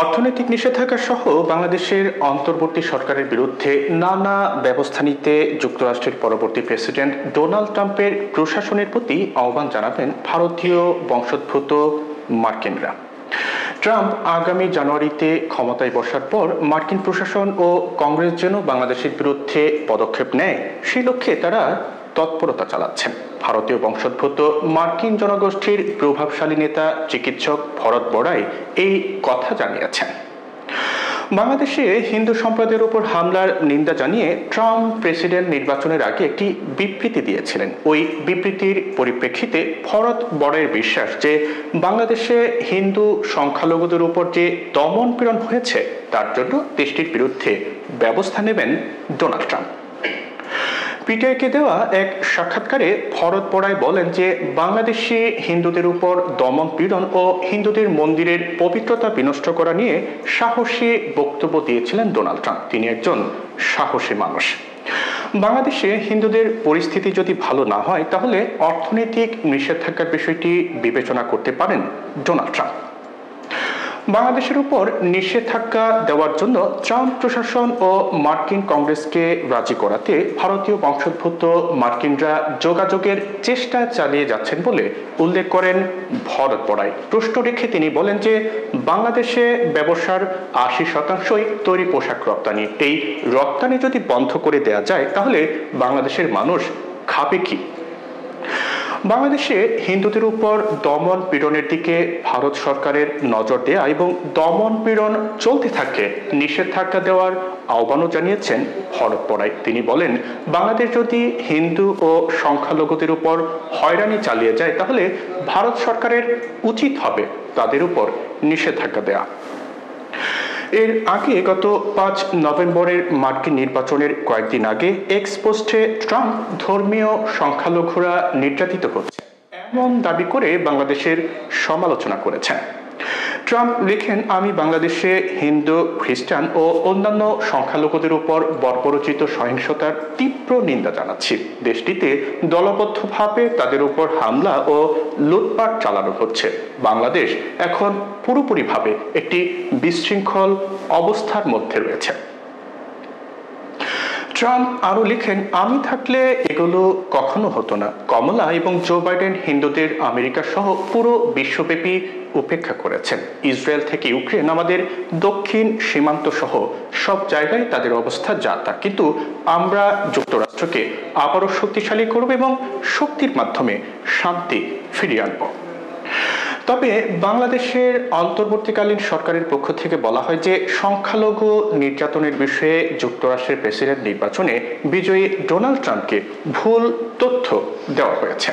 অর্থনৈতিক নিষেধাজ্ঞা সহ বাংলাদেশের অন্তর্বর্তী সরকারের বিরুদ্ধে নানা ব্যবস্থা নিতে যুক্তরাষ্ট্রের পরবর্তী প্রেসিডেন্ট ডোনাল্ড ট্রাম্পের প্রশাসনের প্রতি আহ্বান জানাবেন ভারতীয় বংশোদ্ভূত মার্কিনরা। ট্রাম্প আগামী জানুয়ারিতে ক্ষমতায় বসার পর মার্কিন প্রশাসন ও কংগ্রেস যেন বাংলাদেশের বিরুদ্ধে পদক্ষেপ নেয় সেই লক্ষ্যে তারা তৎপরতা চালাচ্ছেন। ভারতীয় বংশোদ্ভূত মার্কিন জনগোষ্ঠীর প্রভাবশালী নেতা চিকিৎসক ভরত বড়াই এই কথা জানিয়েছেন। বাংলাদেশে হিন্দু সম্প্রদায়ের উপর হামলার নিন্দা জানিয়ে ট্রাম্প প্রেসিডেন্ট নির্বাচনের আগে একটি বিবৃতি দিয়েছিলেন। ওই বিবৃতির পরিপ্রেক্ষিতে ভরত বড়াইয়ের বিশ্বাস যে বাংলাদেশে হিন্দু সংখ্যালঘুদের উপর যে দমন পীড়ন হয়েছে তার জন্য দেশটির বিরুদ্ধে ব্যবস্থা নেবেন ডোনাল্ড ট্রাম্প। পিটিআইকে দেওয়া এক সাক্ষাৎকারে ভরত বড়াই বলেন যে বাংলাদেশি হিন্দুদের উপর দমন পীড়ন ও হিন্দুদের মন্দিরের পবিত্রতা বিনষ্ট করা নিয়ে সাহসী বক্তব্য দিয়েছিলেন ডোনাল্ড ট্রাম্প। তিনি একজন সাহসী মানুষ। বাংলাদেশে হিন্দুদের পরিস্থিতি যদি ভালো না হয় তাহলে অর্থনৈতিক নিষেধাজ্ঞার বিষয়টি বিবেচনা করতে পারেন ডোনাল্ড ট্রাম্প। বাংলাদেশের উপর নিষেধাজ্ঞা দেওয়ার জন্য ট্রাম্প প্রশাসন ও মার্কিন কংগ্রেসকে রাজি করাতে ভারতীয় বংশোদ্ভূত মার্কিনরা যোগাযোগের চেষ্টা চালিয়ে যাচ্ছেন বলে উল্লেখ করেন ভরত বড়াই। প্রশ্ন রেখে তিনি বলেন যে বাংলাদেশে ব্যবসার ৮০% তৈরি পোশাক রপ্তানি। এই রপ্তানি যদি বন্ধ করে দেওয়া যায় তাহলে বাংলাদেশের মানুষ খাবে কি? বাংলাদেশে হিন্দুদের উপর দমন পীড়নের দিকে ভারত সরকারের নজর দেয়া এবং দমন পীড়ন চলতে থাকে নিষেধাজ্ঞা দেওয়ার আহ্বানও জানিয়েছেন ভরত বড়াই। তিনি বলেন, বাংলাদেশ যদি হিন্দু ও সংখ্যালঘুদের উপর হয়রানি চালিয়ে যায় তাহলে ভারত সরকারের উচিত হবে তাদের উপর নিষেধাজ্ঞা দেয়া। এর আগে গত ৫ নভেম্বরের মার্কিন নির্বাচনের কয়েকদিন আগে এক্স পোস্টে ট্রাম্প ধর্মীয় সংখ্যালঘুরা নির্যাতিত হচ্ছে এমন দাবি করে বাংলাদেশের সমালোচনা করেছেন। ট্রাম্প লেখেন, আমি বাংলাদেশে হিন্দু, খ্রিস্টান ও অন্যান্য সংখ্যালঘুদের উপর বর্বরোচিত সহিংসতার তীব্র নিন্দা জানাচ্ছি। দেশটিতে দলবদ্ধভাবে তাদের উপর হামলা ও লুটপাট চালানো হচ্ছে। বাংলাদেশ এখন পুরোপুরিভাবে একটি বিশৃঙ্খল অবস্থার মধ্যে রয়েছে। ট্রাম্প আরও লিখেন, আমি থাকলে এগুলো কখনো হতো না। কমলা এবং জো বাইডেন হিন্দুদের আমেরিকা সহ পুরো বিশ্বব্যাপী উপেক্ষা করেছেন। ইসরায়েল থেকে ইউক্রেন, আমাদের দক্ষিণ সীমান্ত সহ সব জায়গায় তাদের অবস্থা যা তা। কিন্তু আমরা যুক্তরাষ্ট্রকে আবারও শক্তিশালী করব এবং শক্তির মাধ্যমে শান্তি ফিরিয়ে আনব। তবে বাংলাদেশের অন্তর্বর্তীকালীন সরকারের পক্ষ থেকে বলা হয় যে সংখ্যালঘু নির্যাতনের বিষয়ে যুক্তরাষ্ট্রের প্রেসিডেন্ট নির্বাচনে বিজয়ী ডোনাল্ড ট্রাম্পকে ভুল তথ্য দেওয়া হয়েছে।